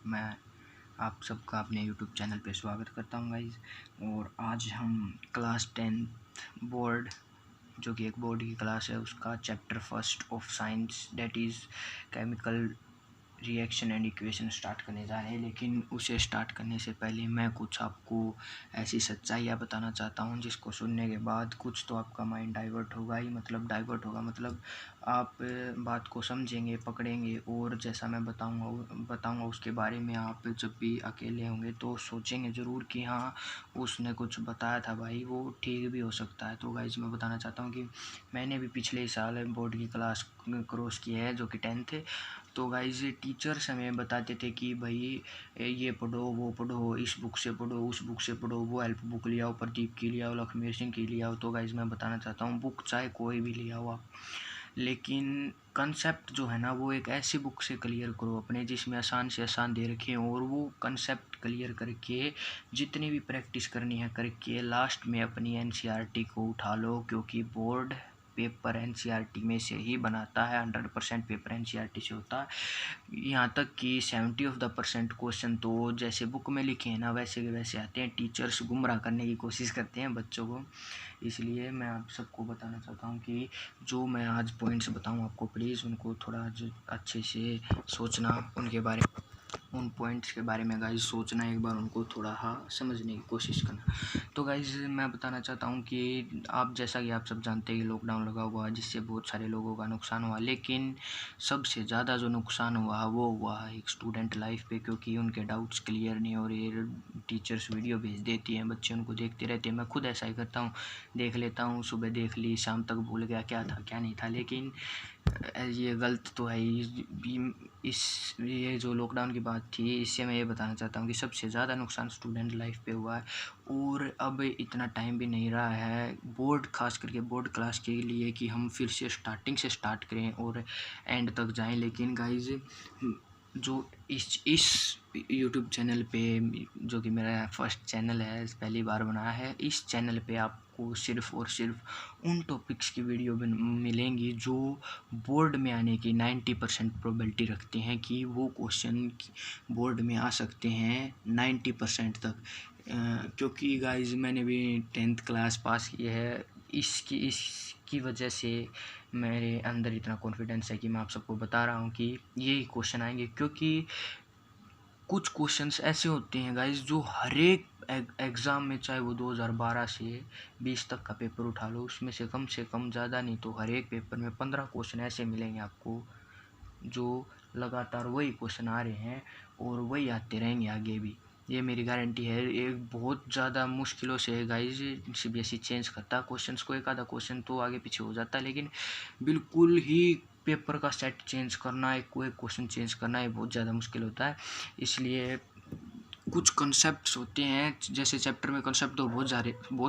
मैं आप सबका अपने यूट्यूब चैनल पे स्वागत करता हूँ गाइज़। और आज हम क्लास 10th बोर्ड, जो कि एक बोर्ड की क्लास है, उसका chapter first of science that is chemical reaction and equation start करने जा रहे हैं। लेकिन उसे स्टार्ट करने से पहले मैं कुछ आपको ऐसी सच्चाइयाँ बताना चाहता हूँ जिसको सुनने के बाद कुछ तो आपका माइंड डाइवर्ट होगा ही, डाइवर्ट होगा मतलब आप बात को समझेंगे, पकड़ेंगे और जैसा मैं बताऊँगा उसके बारे में आप जब भी अकेले होंगे तो सोचेंगे ज़रूर कि हाँ, उसने कुछ बताया था भाई, वो ठीक भी हो सकता है। तो गाइज़ मैं बताना चाहता हूँ कि मैंने भी पिछले साल बोर्ड की क्लास क्रॉस की है, जो कि 10th है। तो गाइज़ टीचर्स हमें बताते थे कि भाई ये पढ़ो, वो पढ़ो, इस बुक से पढ़ो, उस बुक से पढ़ो, वो हेल्प बुक ले आओ, प्रदीप की ले आओ, लक्ष्मी सिंह की ले आओ। तो गाइज़ मैं बताना चाहता हूँ, बुक चाहे कोई भी ले आओ आप, लेकिन कंसेप्ट जो है ना वो एक ऐसी बुक से क्लियर करो अपने, जिसमें आसान से आसान दे रखे हों, और वो कंसेप्ट क्लियर करके जितनी भी प्रैक्टिस करनी है करके लास्ट में अपनी एनसीईआरटी को उठा लो, क्योंकि बोर्ड पेपर एनसीईआरटी में से ही बनाता है। 100% पेपर एनसीईआरटी से होता है। यहाँ तक कि 70% क्वेश्चन तो जैसे बुक में लिखे हैं ना वैसे के वैसे आते हैं। टीचर्स गुमराह करने की कोशिश करते हैं बच्चों को। इसलिए मैं आप सबको बताना चाहता हूँ कि जो मैं आज पॉइंट्स बताऊँ आपको, प्लीज़ उनको थोड़ा अच्छे से सोचना, उन पॉइंट्स के बारे में गाइज सोचना, एक बार उनको थोड़ा समझने की कोशिश करना। तो गाइज मैं बताना चाहता हूँ कि जैसा कि आप सब जानते हैं कि लॉकडाउन लगा हुआ है, जिससे बहुत सारे लोगों का नुकसान हुआ, लेकिन सबसे ज़्यादा जो नुकसान हुआ वो हुआ एक स्टूडेंट लाइफ पे, क्योंकि उनके डाउट्स क्लियर नहीं हो रहे। टीचर्स वीडियो भेज देती हैं, बच्चे उनको देखते रहते हैं। मैं खुद ऐसा ही करता हूँ, देख लेता हूँ, सुबह देख ली, शाम तक भूल गया क्या था क्या नहीं था। लेकिन ये गलत तो है ही। ये जो लॉकडाउन की बात थी, इससे मैं ये बताना चाहता हूँ कि सबसे ज़्यादा नुकसान स्टूडेंट लाइफ पे हुआ है। और अब इतना टाइम भी नहीं रहा है बोर्ड, खास करके बोर्ड क्लास के लिए, कि हम फिर से स्टार्टिंग से स्टार्ट करें और एंड तक जाएं। लेकिन गाइज जो इस यूट्यूब चैनल पे, जो कि मेरा फर्स्ट चैनल है, पहली बार बनाया है, इस चैनल पे आपको सिर्फ़ और सिर्फ उन टॉपिक्स की वीडियो मिलेंगी जो बोर्ड में आने की 90% प्रोबेबिलिटी रखते हैं कि वो क्वेश्चन बोर्ड में आ सकते हैं 90% तक। क्योंकि गाइज मैंने भी 10th क्लास पास की है, इसकी वजह से मेरे अंदर इतना कॉन्फिडेंस है कि मैं आप सबको बता रहा हूँ कि यही क्वेश्चन आएंगे। क्योंकि कुछ क्वेश्चंस ऐसे होते हैं गाइज जो हर एक एग्ज़ाम में, चाहे वो 2012 से 20 तक का पेपर उठा लो, उसमें से कम ज़्यादा नहीं तो हर एक पेपर में 15 क्वेश्चन ऐसे मिलेंगे आपको जो लगातार वही क्वेश्चन आ रहे हैं और वही आते रहेंगे आगे भी। ये मेरी गारंटी है। एक बहुत ज़्यादा मुश्किलों से गाइज सीबीएसई चेंज करता है क्वेश्चंस को, एक आधा क्वेश्चन तो आगे पीछे हो जाता है, लेकिन बिल्कुल ही पेपर का सेट चेंज करना, एक कोई क्वेश्चन चेंज करना, ये बहुत ज़्यादा मुश्किल होता है। इसलिए कुछ कंसेप्ट्स होते हैं, जैसे चैप्टर में कंसेप्ट तो बहुत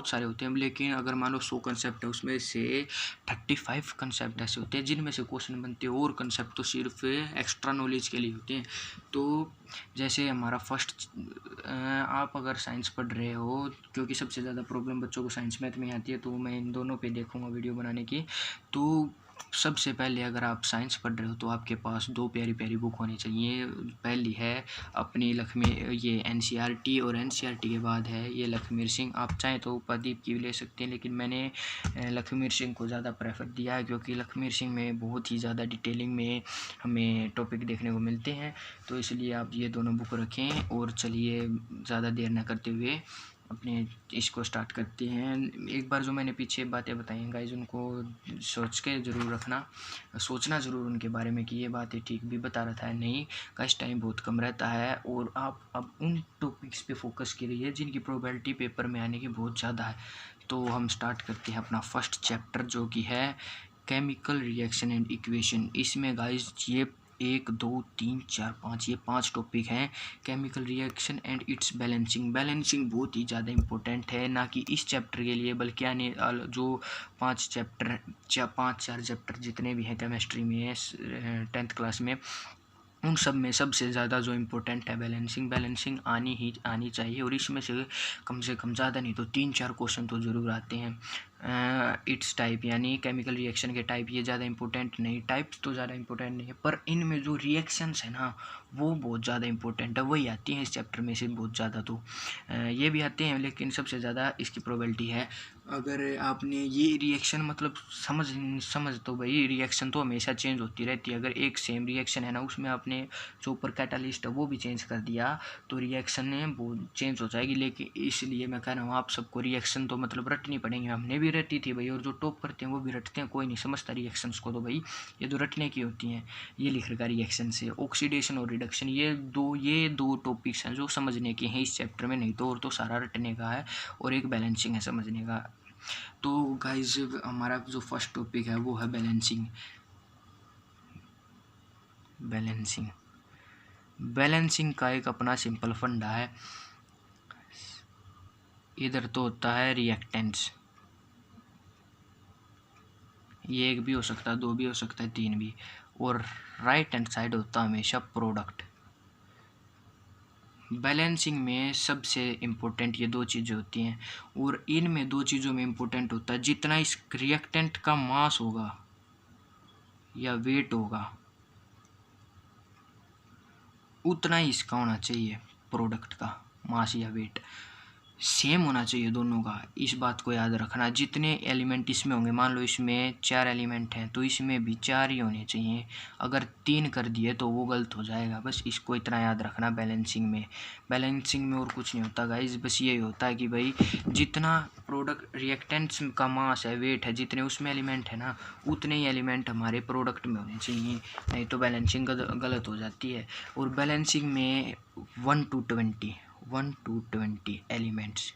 सारे होते हैं, लेकिन अगर मान लो 100 कंसेप्ट है, उसमें से 35 कंसेप्ट ऐसे होते हैं जिनमें से क्वेश्चन बनते हैं, और कंसेप्ट तो सिर्फ एक्स्ट्रा नॉलेज के लिए होते हैं। तो जैसे हमारा फर्स्ट, आप अगर साइंस पढ़ रहे हो, क्योंकि सबसे ज़्यादा प्रॉब्लम बच्चों को साइंस मैथ में आती है, तो मैं इन दोनों पे देखूँगा वीडियो बनाने की। तो सबसे पहले अगर आप साइंस पढ़ रहे हो तो आपके पास 2 प्यारी प्यारी बुक होनी चाहिए। पहली है अपनी ये एनसीईआरटी, और एनसीईआरटी के बाद है ये लक्ष्मी सिंह। आप चाहें तो प्रदीप की भी ले सकते हैं, लेकिन मैंने लक्ष्मी सिंह को ज़्यादा प्रेफर दिया है, क्योंकि लक्ष्मी सिंह में बहुत ही ज़्यादा डिटेलिंग में हमें टॉपिक देखने को मिलते हैं। तो इसलिए आप ये दोनों बुक रखें, और चलिए ज़्यादा देर न करते हुए अपने इसको स्टार्ट करते हैं। एक बार जो मैंने पीछे बातें बताई हैं गाइज, उनको सोच के ज़रूर रखना, सोचना ज़रूर उनके बारे में कि ये बातें ठीक भी बता रहा था नहीं। काश टाइम बहुत कम रहता है, और आप अब उन टॉपिक्स पे फोकस करिए जिनकी प्रोबेबिलिटी पेपर में आने की बहुत ज़्यादा है। तो हम स्टार्ट करते हैं अपना फर्स्ट चैप्टर, जो कि है केमिकल रिएक्शन एंड इक्वेशन। इसमें गाइज ये 1 2 3 4 5 ये 5 टॉपिक हैं। Chemical reaction and it's balancing बहुत ही ज़्यादा इंपॉर्टेंट है, ना कि इस चैप्टर के लिए बल्कि आने जो 5 चैप्टर 4 चैप्टर जितने भी हैं केमिस्ट्री में 10th क्लास में, उन सब में सबसे ज़्यादा जो इम्पोर्टेंट है बैलेंसिंग आनी चाहिए। और इसमें से कम ज़्यादा नहीं तो 3-4 क्वेश्चन तो ज़रूर आते हैं। इट्स टाइप, यानी केमिकल रिएक्शन के टाइप, ये ज़्यादा इंपॉर्टेंट नहीं, टाइप्स तो ज़्यादा इंपॉर्टेंट नहीं है, पर इनमें जो रिएक्शंस है ना वो बहुत ज़्यादा इंपॉर्टेंट है, वही आती हैं इस चैप्टर में से बहुत ज़्यादा। तो ये भी आते हैं, लेकिन सबसे ज़्यादा इसकी प्रोबेबिलिटी है। अगर आपने ये रिएक्शन मतलब समझ तो भाई, रिएक्शन तो हमेशा चेंज होती रहती है। अगर एक सेम रिएक्शन है ना, उसमें आपने जो ऊपर कैटालिस्ट है वो भी चेंज कर दिया तो रिएक्शन वो चेंज हो जाएगी। लेकिन इसलिए मैं कह रहा हूँ आप सबको रिएक्शन तो मतलब रटनी पड़ेंगे, हमने भी रटी थी भाई, और जो टॉप करते हैं वो भी रटते हैं, कोई नहीं समझता रिएक्शंस को, तो भाई ये तो रटने की होती हैं। ये लिख रखा रिएक्शन से ऑक्सीडेशन और रिडक्शन, ये दो टॉपिक्स हैं जो समझने के हैं इस चैप्टर में, नहीं तो और तो सारा रटने का है, और एक बैलेंसिंग है समझने का। तो गाइज हमारा जो फर्स्ट टॉपिक है वो है बैलेंसिंग। बैलेंसिंग का एक अपना सिंपल फंडा है। इधर तो होता है रिएक्टेंट्स, ये एक भी हो सकता है, दो भी हो सकता है, तीन भी, और राइट हैंड साइड होता है हमेशा प्रोडक्ट। बैलेंसिंग में सबसे इम्पोर्टेंट ये दो चीज़ें होती हैं, और इनमें दो चीज़ों में इम्पोर्टेंट होता है जितना इस रिएक्टेंट का मास होगा या वेट होगा उतना ही इसका होना चाहिए, प्रोडक्ट का मास या वेट सेम होना चाहिए दोनों का। इस बात को याद रखना, जितने एलिमेंट इसमें होंगे, मान लो इसमें 4 एलिमेंट हैं तो इसमें भी 4 ही होने चाहिए, अगर 3 कर दिए तो वो गलत हो जाएगा। बस इसको इतना याद रखना बैलेंसिंग में और कुछ नहीं होता गाइज, बस यही होता है कि भाई जितना प्रोडक्ट रिएक्टेंट्स का मास है, वेट है, जितने उसमें एलिमेंट है ना उतने ही एलिमेंट हमारे प्रोडक्ट में होने चाहिए, नहीं तो बैलेंसिंग गलत हो जाती है। और बैलेंसिंग में 1 to 20 एलिमेंट्स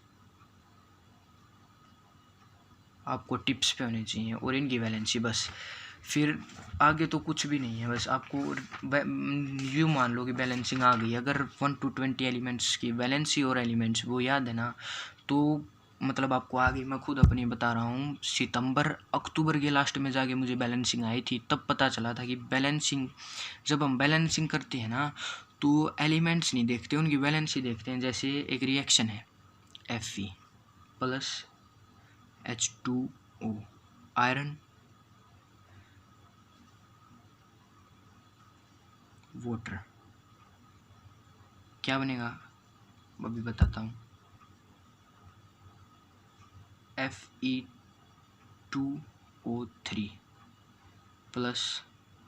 आपको टिप्स पे होने चाहिए, और इनकी वैलेंसी बस, फिर आगे तो कुछ भी नहीं है। बस आपको यूँ मान लो कि बैलेंसिंग आ गई, अगर 1 to 20 एलिमेंट्स की वैलेंसी और एलिमेंट्स वो याद है ना, तो मतलब आपको आगे मैं खुद अपनी बता रहा हूँ, सितंबर अक्टूबर के लास्ट में जाके मुझे बैलेंसिंग आई थी, तब पता चला था कि बैलेंसिंग, जब हम बैलेंसिंग करते हैं ना तो एलिमेंट्स नहीं देखते, उनकी वैलेंसी देखते हैं। जैसे एक रिएक्शन है Fe plus H2O, iron water, क्या बनेगा अभी बताता हूँ, Fe2O3 plus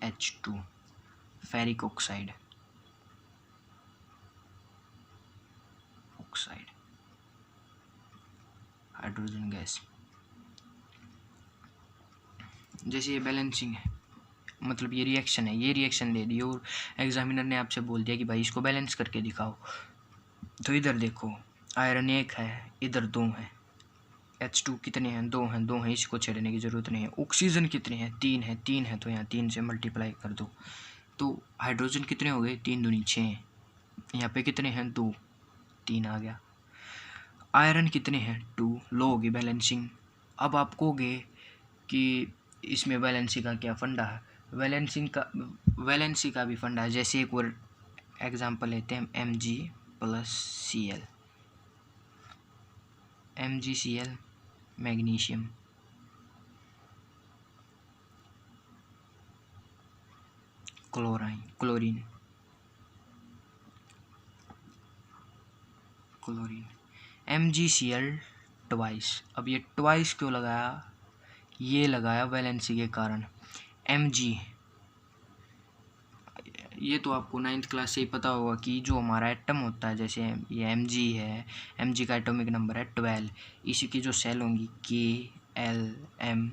H2, ferric oxide, hydrogen gas. जैसे ये बैलेंसिंग है, मतलब ये रिएक्शन है, ये रिएक्शन दे दी और एग्जामिनर ने आपसे बोल दिया कि भाई इसको बैलेंस करके दिखाओ, तो इधर देखो आयरन 1 है, इधर 2 है, H2 कितने हैं, 2 हैं, 2 हैं, इसको छेड़ने की ज़रूरत नहीं है। ऑक्सीजन कितने हैं, 3 है, 3 है, तो यहाँ 3 से मल्टीप्लाई कर दो, तो हाइड्रोजन कितने हो गए, 3 दूनी 6, यहाँ पे कितने हैं, 2, 3 आ गया। आयरन कितने हैं, 2, लो होगी बैलेंसिंग। अब आप कहोगे कि इसमें बैलेंसिंग का क्या फंडा है, वैलेंसी का भी फंडा है। जैसे एक और एग्जांपल लेते हैं, Mg plus Cl, MgCl magnesium, chlorine, MgCl twice. अब ये ट्वाइस क्यों लगाया, ये लगाया वैलेंसी के कारण। Mg, ये तो आपको 9th क्लास से ही पता होगा कि जो हमारा एटम होता है, जैसे ये Mg है, Mg का एटॉमिक नंबर है 12, इसी की जो सेल होंगी K-L-M,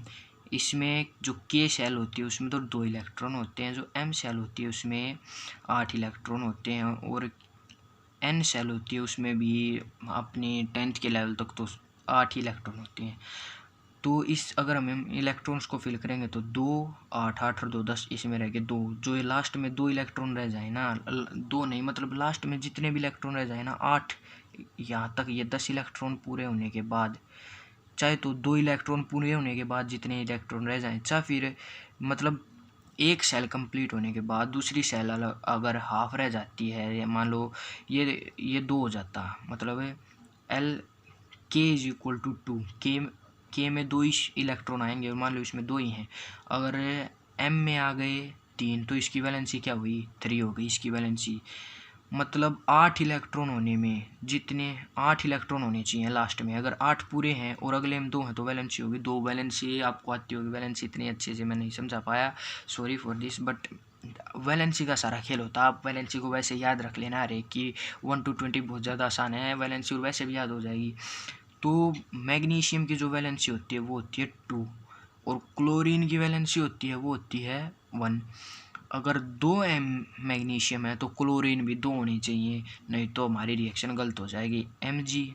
इसमें जो K सेल होती है उसमें तो 2 इलेक्ट्रॉन होते हैं, जो M सेल होती है उसमें 8 इलेक्ट्रॉन होते हैं, और N सेल होती है उसमें भी अपनी 10th के लेवल तक तो 8 इलेक्ट्रॉन होते हैं। तो इस अगर हम इलेक्ट्रॉन्स को फिल करेंगे तो 2, 8, 8 और 2 10, इसमें रह गए 2, जो ये लास्ट में 2 इलेक्ट्रॉन रह जाए ना, 2 नहीं मतलब लास्ट में जितने भी इलेक्ट्रॉन रह जाए ना 8, यहाँ तक ये 10 इलेक्ट्रॉन पूरे होने के बाद, चाहे तो 2 इलेक्ट्रॉन पूरे होने के बाद जितने इलेक्ट्रॉन रह जाएँ, चाहे फिर मतलब एक सेल कंप्लीट होने के बाद दूसरी सेल अगर हाफ रह जाती है, मान लो ये 2 हो जाता, मतलब L K = 2, K के में 2 ही इलेक्ट्रॉन आएंगे और मान लो इसमें 2 ही हैं। अगर एम में आ गए 3 तो इसकी वैलेंसी क्या हुई, 3 हो गई इसकी वैलेंसी। मतलब 8 इलेक्ट्रॉन होने में जितने 8 इलेक्ट्रॉन होने चाहिए लास्ट में, अगर 8 पूरे हैं और अगले में 2 हैं तो वैलेंसी होगी 2। वैलेंसी आपको आती होगी, वैलेंसी इतनी अच्छे से मैं नहीं समझा पाया, sorry for this, but valency का सारा खेल होता है। आप वैलेंसी को वैसे याद रख लेना, अरे कि 1 to 20 बहुत ज़्यादा आसान है वैलेंसी, और वैसे भी याद हो जाएगी। तो मैग्नीशियम की जो वैलेंसी होती है वो होती है 2 और क्लोरीन की वैलेंसी होती है वो होती है 1। अगर 2 मैग्नीशियम है तो क्लोरीन भी 2 होनी चाहिए, नहीं तो हमारी रिएक्शन गलत हो जाएगी। Mg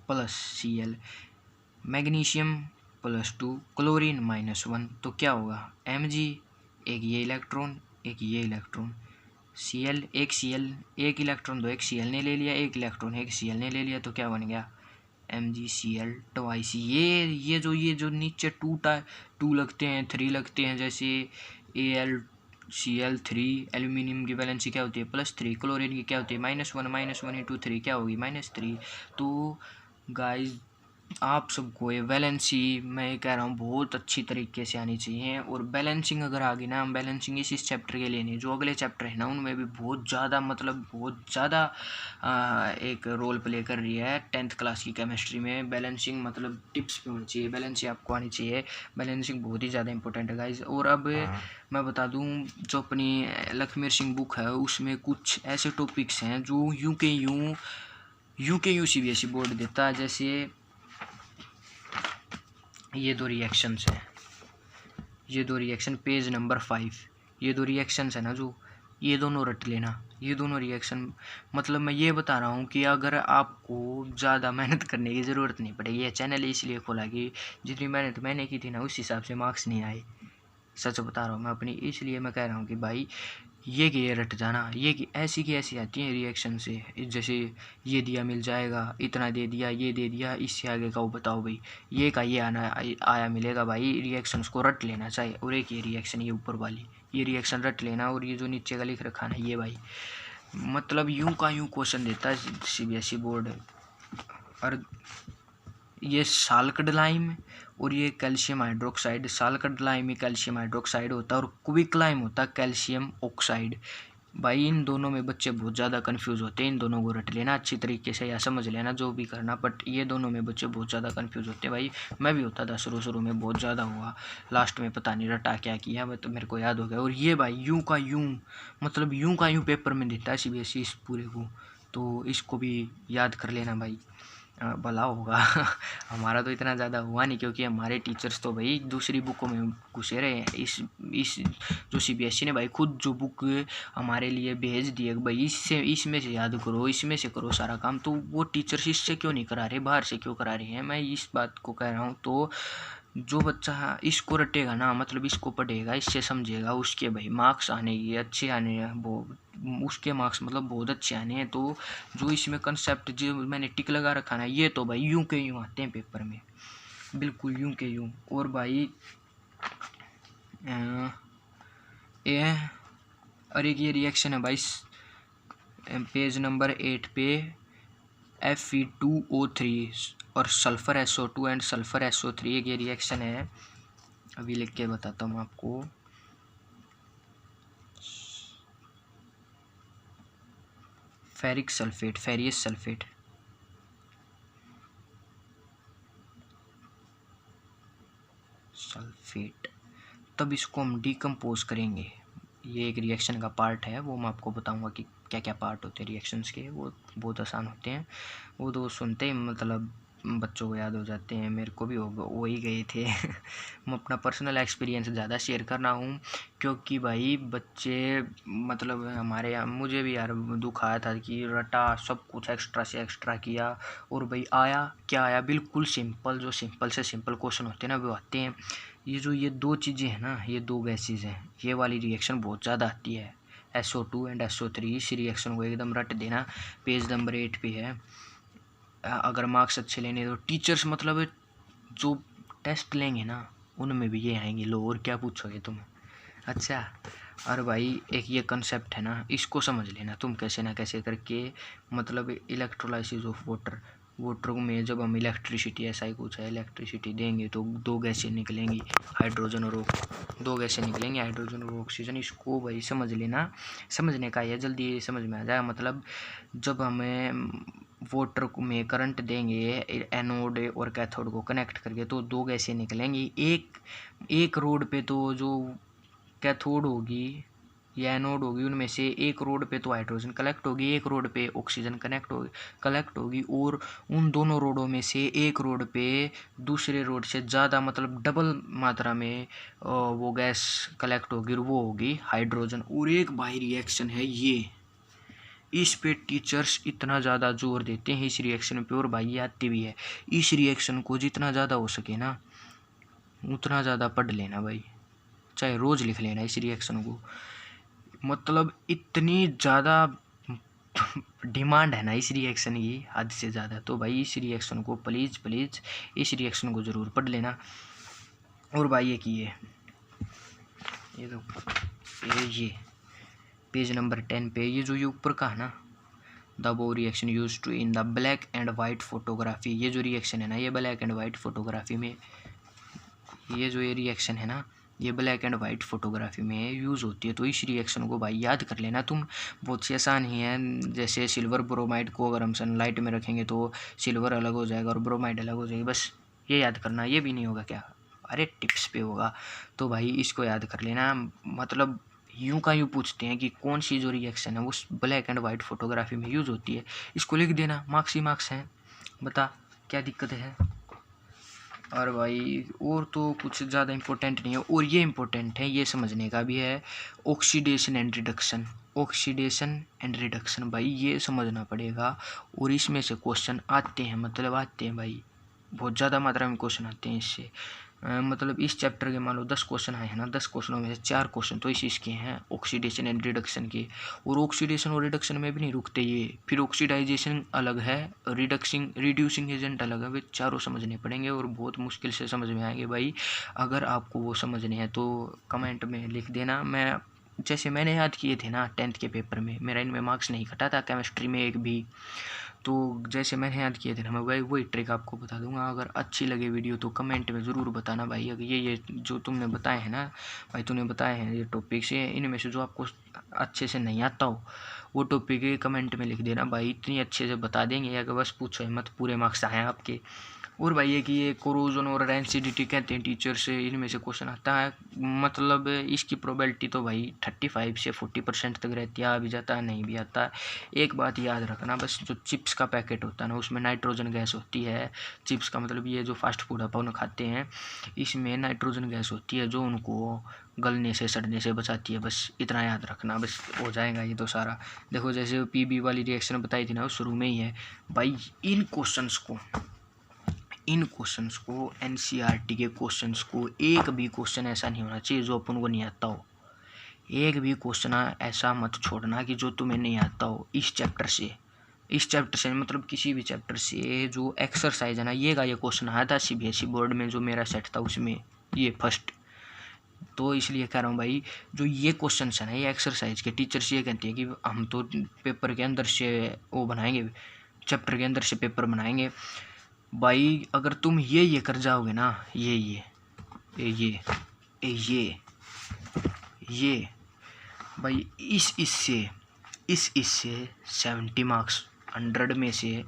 plus Cl, magnesium plus 2 chlorine -1, तो क्या होगा Mg एक ये इलेक्ट्रॉन एक ये इलेक्ट्रॉन, Cl एक Cl एक इलेक्ट्रॉन, 2 एक Cl ने ले लिया, एक इलेक्ट्रॉन एक Cl ने ले लिया, तो क्या बन गया MgCl ट्वाइस। ये जो नीचे 2 लगते हैं 3 लगते हैं, जैसे AlCl3, एल्यूमिनियम की वैलेंसी क्या होती है +3, क्लोरीन की क्या होती है -1 इंटू 3 क्या होगी -3। तो गाइस आप सबको ये वैलेंसी मैं कह रहा हूँ बहुत अच्छी तरीके से आनी चाहिए, और बैलेंसिंग अगर आ गई ना, बैलेंसिंग इस चैप्टर के लिए नहीं, जो अगले चैप्टर है ना उनमें भी बहुत ज़्यादा मतलब बहुत ज़्यादा एक रोल प्ले कर रही है 10th क्लास की केमिस्ट्री में। बैलेंसिंग मतलब टिप्स पे होनी चाहिए, बैलेंसिंग आपको आनी चाहिए, बैलेंसिंग बहुत ही ज़्यादा इंपॉर्टेंट है गाइज। और अब मैं बता दूँ जो अपनी लखमीर सिंह बुक है उसमें कुछ ऐसे टॉपिक्स हैं जो यूं के यूं CBSE बोर्ड देता है। जैसे ये 2 रिएक्शंस हैं, ये 2 रिएक्शन पेज नंबर 5, ये 2 रिएक्शंस है ना, जो ये दोनों रट लेना, ये दोनों रिएक्शन। मतलब मैं ये बता रहा हूँ कि अगर आपको ज़्यादा मेहनत करने की ज़रूरत नहीं पड़ेगी, ये चैनल इसलिए खोला कि जितनी मेहनत मैंने की थी ना उस हिसाब से मार्क्स नहीं आए, सच बता रहा हूँ मैं अपनी, इसलिए मैं कह रहा हूँ कि भाई ये रट जाना, ये कि ऐसी आती हैं रिएक्शन से, जैसे ये दिया मिल जाएगा, इतना दे दिया, ये दे दिया, इससे आगे का वो बताओ भाई, ये का ये आया मिलेगा भाई, रिएक्शंस को रट लेना चाहिए। और एक ये रिएक्शन ये ऊपर वाली ये रिएक्शन रट लेना, और ये जो नीचे का लिख रखा ना ये भाई, मतलब यूं का यूं क्वेश्चन देता है CBSE बोर्ड। और ये साल्कड लाइम और ये calcium hydroxide, slaked lime calcium hydroxide होता है और क्विक लाइम होता है कैल्शियम ऑक्साइड। भाई इन दोनों में बच्चे बहुत ज़्यादा कंफ्यूज होते हैं, इन दोनों को रट लेना अच्छी तरीके से या समझ लेना जो भी करना, बट ये दोनों में बच्चे बहुत ज़्यादा कंफ्यूज होते हैं। भाई मैं भी होता था शुरू में, बहुत ज़्यादा हुआ, लास्ट में पता नहीं रटा क्या किया, तो मेरे को याद हो गया। और ये भाई यूं का यूं मतलब यूं का यूं पेपर में देता है CBSE इस पूरे को, तो इसको भी याद कर लेना भाई, भला होगा। हमारा तो इतना ज़्यादा हुआ नहीं क्योंकि हमारे टीचर्स तो भाई दूसरी बुकों में घुसे रहे हैं। इस जो CBSE ने भाई खुद जो बुक हमारे लिए भेज दी है भाई इसमें से याद करो, इसमें से करो सारा काम, तो वो टीचर्स इससे क्यों नहीं करा रहे, बाहर से क्यों करा रहे हैं, मैं इस बात को कह रहा हूँ। तो जो बच्चा इसको रटेगा ना, मतलब इसको पढ़ेगा, इससे समझेगा, उसके भाई मार्क्स आने ये अच्छे आने हैं, वो उसके मार्क्स मतलब बहुत अच्छे आने हैं। तो जो इसमें कंसेप्ट जो मैंने टिक लगा रखा ना, ये तो भाई यूं के यूं आते हैं पेपर में, बिल्कुल यूं के यूं। और भाई ये और एक ये रिएक्शन है भाई पेज नंबर 8 पे, Fe2O3 और sulphur SO2 and sulphur SO3, एक ये रिएक्शन है, अभी लिख के बताता हूँ आपको। फेरिक सल्फेट, फेरियस सल्फेट, तब इसको हम डिकम्पोज करेंगे। ये एक रिएक्शन का पार्ट है, वो मैं आपको बताऊंगा कि क्या क्या पार्ट होते हैं रिएक्शंस के, वो बहुत आसान होते हैं, वो तो सुनते ही मतलब बच्चों को याद हो जाते हैं, मेरे को भी हो ही गए थे। मैं अपना पर्सनल एक्सपीरियंस ज़्यादा शेयर कर रहा हूँ क्योंकि भाई बच्चे मतलब हमारे यहाँ मुझे भी यार दुख आया था कि रटा सब कुछ एक्स्ट्रा से एक्स्ट्रा किया, और भाई आया क्या आया, बिल्कुल सिंपल, जो सिंपल से सिंपल क्वेश्चन होते हैं ना वो आते हैं। ये 2 चीज़ें हैं ना, ये 2 गैसेज हैं, ये वाली रिएक्शन बहुत ज़्यादा आती है SO2 एंड SO3। इस रिएक्शन को एकदम रट देना, पेज नंबर 8 पे है। अगर मार्क्स अच्छे लेने तो टीचर्स मतलब जो टेस्ट लेंगे ना उनमें भी ये आएंगे, लो और क्या पूछोगे तुम, अच्छा। और भाई एक ये कंसेप्ट है ना, इसको समझ लेना तुम कैसे ना कैसे करके, मतलब इलेक्ट्रोलाइसिस ऑफ वाटर, वाटर में जब हम इलेक्ट्रिसिटी ऐसा ही कुछ है, इलेक्ट्रिसिटी देंगे तो दो गैसें निकलेंगी, हाइड्रोजन और दो गैसें निकलेंगी, हाइड्रोजन और ऑक्सीजन। इसको भाई समझ लेना, समझने का है, जल्दी समझ में आ जाएगा। मतलब जब हमें वाटर में करंट देंगे एनोड और कैथोड को कनेक्ट करके तो दो गैसें निकलेंगी। एक रोड पे तो जो कैथोड होगी या एनोड होगी, उनमें से एक रोड पे तो हाइड्रोजन कलेक्ट होगी, एक रोड पे ऑक्सीजन कलेक्ट होगी, और उन दोनों रोडों में से एक रोड पे दूसरे रोड से ज़्यादा मतलब डबल मात्रा में वो गैस कलेक्ट होगी और वो होगी हाइड्रोजन। और एक बाई रिएक्शन है ये, इस पे टीचर्स इतना ज़्यादा जोर देते हैं इस रिएक्शन पे, और भाई आती भी है। इस रिएक्शन को जितना ज़्यादा हो सके ना उतना ज़्यादा पढ़ लेना भाई, चाहे रोज़ लिख लेना इस रिएक्शन को। मतलब इतनी ज़्यादा डिमांड है ना इस रिएक्शन की, हद से ज़्यादा। तो भाई इस रिएक्शन को प्लीज़ इस रिएक्शन को ज़रूर पढ़ लेना। और भाई एक ये तो ये पेज नंबर 10 पे ये जो ये ऊपर का है ना, the bore reaction use to in the black and white photography, ये जो रिएक्शन है ना ये ब्लैक एंड वाइट फोटोग्राफी में, ये जो ये रिएक्शन है ना ये ब्लैक एंड वाइट फोटोग्राफी में यूज़ होती है। तो इस रिएक्शन को भाई याद कर लेना तुम, बहुत सी आसान ही है। जैसे सिल्वर ब्रोमाइड को अगर हम सनलाइट में रखेंगे तो सिल्वर अलग हो जाएगा और ब्रोमाइड अलग हो जाएगी, बस ये याद करना। ये भी नहीं होगा क्या, अरे टिप्स पे होगा। तो भाई इसको याद कर लेना। मतलब यूं का यूं पूछते हैं कि कौन सी जो रिएक्शन है वो ब्लैक एंड वाइट फोटोग्राफी में यूज़ होती है, इसको लिख देना, मार्क्स ही मार्क्स हैं, बता क्या दिक्कत है। और भाई और तो कुछ ज़्यादा इम्पोर्टेंट नहीं है, और ये इम्पोर्टेंट है, ये समझने का भी है, oxidation and reduction. Oxidation and reduction भाई ये समझना पड़ेगा, और इसमें से क्वेश्चन आते हैं, मतलब आते हैं भाई, बहुत ज़्यादा मात्रा में क्वेश्चन आते हैं इससे। मतलब इस चैप्टर के मान लो 10 क्वेश्चन आए हैं ना, 10 क्वेश्चनों में से 4 क्वेश्चन तो इसके हैं ऑक्सीडेशन एंड रिडक्शन के। और ऑक्सीडेशन और रिडक्शन में भी नहीं रुकते ये, फिर ऑक्सीडाइजेशन अलग है, रिड्यूसिंग एजेंट अलग है, वे चारों समझने पड़ेंगे और बहुत मुश्किल से समझ में आएंगे भाई। अगर आपको वो समझने हैं तो कमेंट में लिख देना। मैं जैसे मैंने याद किए थे ना 10th के पेपर में, मेरा इनमें मार्क्स नहीं कटा था केमिस्ट्री में एक भी, तो जैसे मैंने याद किए थे ना मैं भाई वही ट्रिक आपको बता दूंगा। अगर अच्छी लगे वीडियो तो कमेंट में ज़रूर बताना भाई। अगर ये जो तुमने बताए हैं ना भाई, तूने बताए हैं ये टॉपिक से, इनमें से जो आपको अच्छे से नहीं आता हो वो टॉपिक कमेंट में लिख देना भाई, इतनी अच्छे से बता देंगे। अगर बस पूछो मत, पूरे मार्क्स आए आपके। और भाई ये कि ये कोरोजन और रेंसिडिटी कहते हैं टीचर से, इनमें से क्वेश्चन आता है। मतलब इसकी प्रोबेबिलिटी तो भाई 35 से 40% तक रहती है, आ भी जाता है नहीं भी आता है। एक बात याद रखना बस, जो चिप्स का पैकेट होता है ना उसमें नाइट्रोजन गैस होती है। चिप्स का मतलब ये जो फास्ट फूड अपन खाते हैं इसमें नाइट्रोजन गैस होती है जो उनको गलने से सड़ने से बचाती है। बस इतना याद रखना, बस हो जाएगा ये तो सारा। देखो जैसे पीबी वाली रिएक्शन बताई थी ना वो शुरू में ही है भाई। इन क्वेश्चंस को एनसीईआरटी के क्वेश्चंस को एक भी क्वेश्चन ऐसा नहीं होना चाहिए जो अपन को नहीं आता हो। एक भी क्वेश्चन ऐसा मत छोड़ना कि जो तुम्हें नहीं आता हो इस चैप्टर से मतलब किसी भी चैप्टर से। जो एक्सरसाइज है ना ये क्वेश्चन आया था सीबीएसई बोर्ड में जो मेरा सेट था उसमें, ये फर्स्ट। तो इसलिए कह रहा हूँ भाई जो ये क्वेश्चन है ना ये एक्सरसाइज के, टीचर्स ये कहते हैं कि हम तो पेपर के अंदर से वो बनाएंगे, चैप्टर के अंदर से पेपर बनाएंगे भाई। अगर तुम ये कर जाओगे ना, ये भाई इससे 70 मार्क्स 100 में से,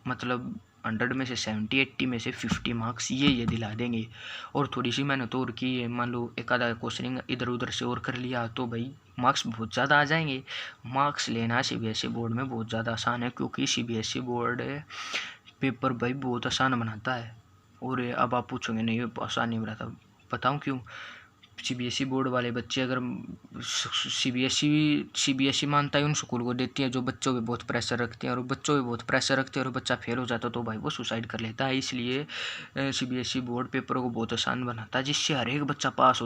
मतलब 100 में से 70 80 में से 50 मार्क्स ये दिला देंगे। और थोड़ी सी मेहनत और की, मान लो एक आधा क्वेश्चन इधर उधर से और कर लिया तो भाई मार्क्स बहुत ज़्यादा आ जाएंगे। मार्क्स लेना सीबीएसई बोर्ड में बहुत ज़्यादा आसान है, क्योंकि सीबीएसई बोर्ड पेपर भाई बहुत आसान बनाता है। और अब आप पूछोगे नहीं आसान नहीं बनाता, बताऊँ क्यों। सीबीएसई बोर्ड वाले बच्चे अगर सीबीएसई मानता है उन स्कूल को देती है जो बच्चों पे बहुत प्रेशर रखते हैं, और बच्चों पे बहुत प्रेशर रखते हैं और बच्चा फेल हो जाता तो भाई वो सुसाइड कर लेता है। इसलिए सीबीएसई बोर्ड पेपरों को बहुत आसान बनाता है जिससे हर एक बच्चा पास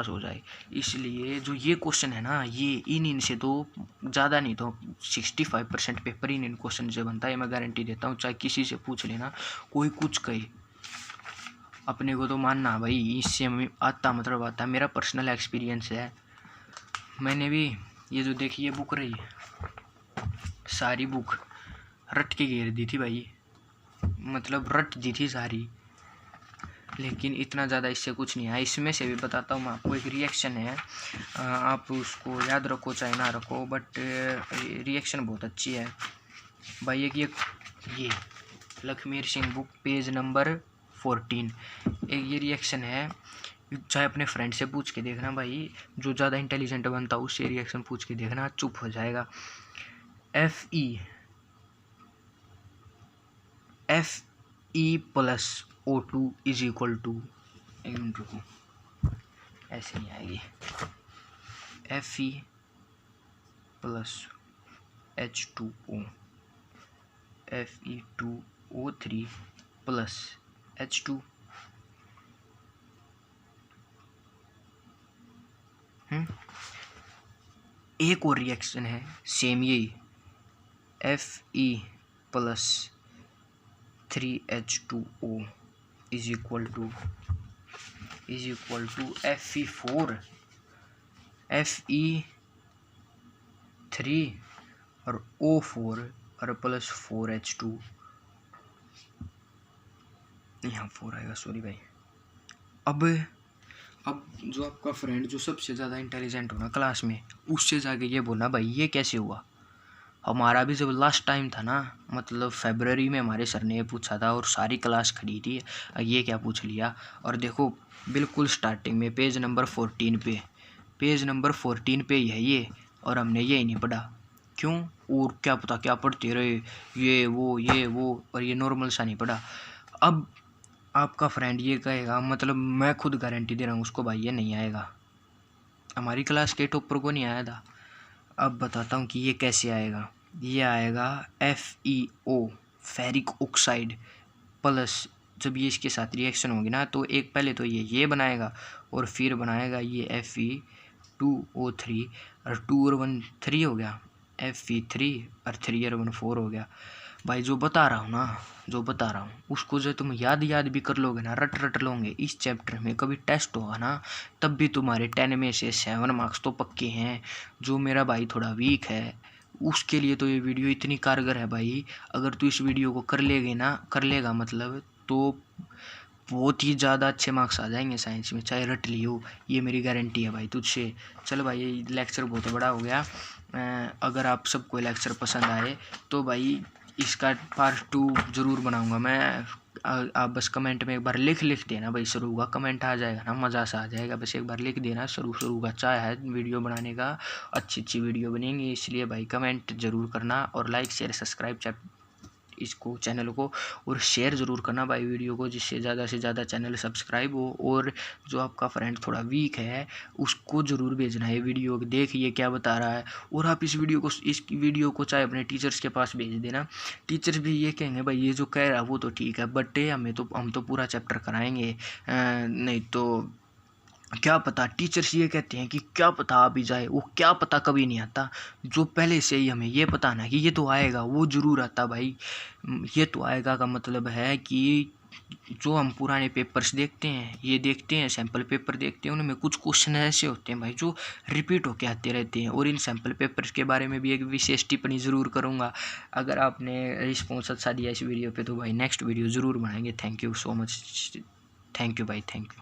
हो जाए। इसलिए जो ये क्वेश्चन है ना ये इनसे तो ज़्यादा नहीं तो 65% पेपर इन क्वेश्चन से बनता है, मैं गारंटी देता हूँ। चाहे किसी से पूछ लेना, कोई कुछ कहे, अपने को तो मानना भाई इससे हमें आता मतलब आता। मेरा पर्सनल एक्सपीरियंस है, मैंने भी ये जो देखिए बुक रही सारी बुक रट के घेर दी थी भाई, मतलब रट दी थी सारी, लेकिन इतना ज़्यादा इससे कुछ नहीं आया। इसमें से भी बताता हूँ मैं आपको, एक रिएक्शन है, आप उसको याद रखो चाहे ना रखो, बट रिएक्शन बहुत अच्छी है भाई। एक ये Lakhmir Singh book page number 14, एक ये रिएक्शन है, चाहे अपने फ्रेंड से पूछ के देखना भाई, जो ज़्यादा इंटेलिजेंट बनता है उससे रिएक्शन पूछ के देखना, चुप हो जाएगा। Fe plus O2 is equal to, एक मिनट रुको, ऐसे नहीं आएगी, Fe plus H2O, Fe2O3 plus H2, एक और रिएक्शन है सेम यही, Fe plus 3H2O is equal to Fe4, Fe3 और O4 और प्लस 4H2, यहाँ 4 आएगा, सॉरी भाई। अब जो आपका फ्रेंड जो सबसे ज़्यादा इंटेलिजेंट हो ना क्लास में, उससे जाके ये बोलना भाई ये कैसे हुआ। हमारा भी जब लास्ट टाइम था ना, मतलब फरवरी में, हमारे सर ने पूछा था और सारी क्लास खड़ी थी, ये क्या पूछ लिया। और देखो बिल्कुल स्टार्टिंग में पेज नंबर 14 पे ही है ये, और हमने ये ही नहीं पढ़ा, क्यों, और क्या पता क्या पढ़ते रहे, ये वो और ये नॉर्मल सा नहीं पढ़ा। अब आपका फ्रेंड ये कहेगा, मतलब मैं खुद गारंटी दे रहा हूँ उसको भाई ये नहीं आएगा, हमारी क्लास के टॉपर को नहीं आया था। अब बताता हूँ कि ये कैसे आएगा। ये आएगा FeO फेरिक ऑक्साइड प्लस, जब ये इसके साथ रिएक्शन होगी ना, तो एक पहले तो ये बनाएगा और फिर बनाएगा ये Fe2O3, और 2 और 1 3 हो गया, Fe3 और 3 और 1 4 हो गया। भाई जो बता रहा हूँ उसको जो तुम याद भी कर लोगे ना, रट लोगे, इस चैप्टर में कभी टेस्ट होगा ना, तब भी तुम्हारे 10 में से 7 मार्क्स तो पक्के हैं। जो मेरा भाई थोड़ा वीक है उसके लिए तो ये वीडियो इतनी कारगर है भाई, अगर तू इस वीडियो को कर लेगा मतलब, तो बहुत ही ज़्यादा अच्छे मार्क्स आ जाएंगे साइंस में, चाहे रट लियो, ये मेरी गारंटी है भाई तुझसे। चलो भाई ये लेक्चर बहुत बड़ा हो गया, अगर आप सबको लेक्चर पसंद आए तो भाई इसका पार्ट 2 ज़रूर बनाऊंगा मैं। आप बस कमेंट में एक बार लिख देना भाई, शुरू का कमेंट आ जाएगा ना, मज़ा सा आ जाएगा, बस एक बार लिख देना शुरू का चाह है वीडियो बनाने का, अच्छी वीडियो बनेंगी, इसलिए भाई कमेंट ज़रूर करना, और लाइक शेयर सब्सक्राइब इसको चैनल को, और शेयर ज़रूर करना भाई वीडियो को, जिससे ज़्यादा से ज़्यादा चैनल सब्सक्राइब हो। और जो आपका फ्रेंड थोड़ा वीक है उसको ज़रूर भेजना है वीडियो, देखिए क्या बता रहा है, और आप इस वीडियो को चाहे अपने टीचर्स के पास भेज देना। टीचर्स भी ये कहेंगे भाई ये जो कह रहा है वो तो ठीक है, बट हम तो पूरा चैप्टर कराएंगे, नहीं तो क्या पता, टीचर्स ये कहते हैं कि क्या पता आ भी जाए, वो क्या पता कभी नहीं आता, जो पहले से ही हमें ये पता ना कि ये तो आएगा, वो ज़रूर आता भाई। ये तो आएगा का मतलब है कि जो हम पुराने पेपर्स देखते हैं, सैम्पल पेपर देखते हैं, उनमें कुछ क्वेश्चन ऐसे होते हैं भाई जो रिपीट होके आते रहते हैं, और इन सैम्पल पेपर्स के बारे में भी एक विशेष टिप्पणी ज़रूर करूँगा। अगर आपने रिस्पॉन्स अच्छा दिया इस वीडियो पे तो भाई नेक्स्ट वीडियो ज़रूर बनाएंगे। Thank you so much, thank you भाई, थैंक यू।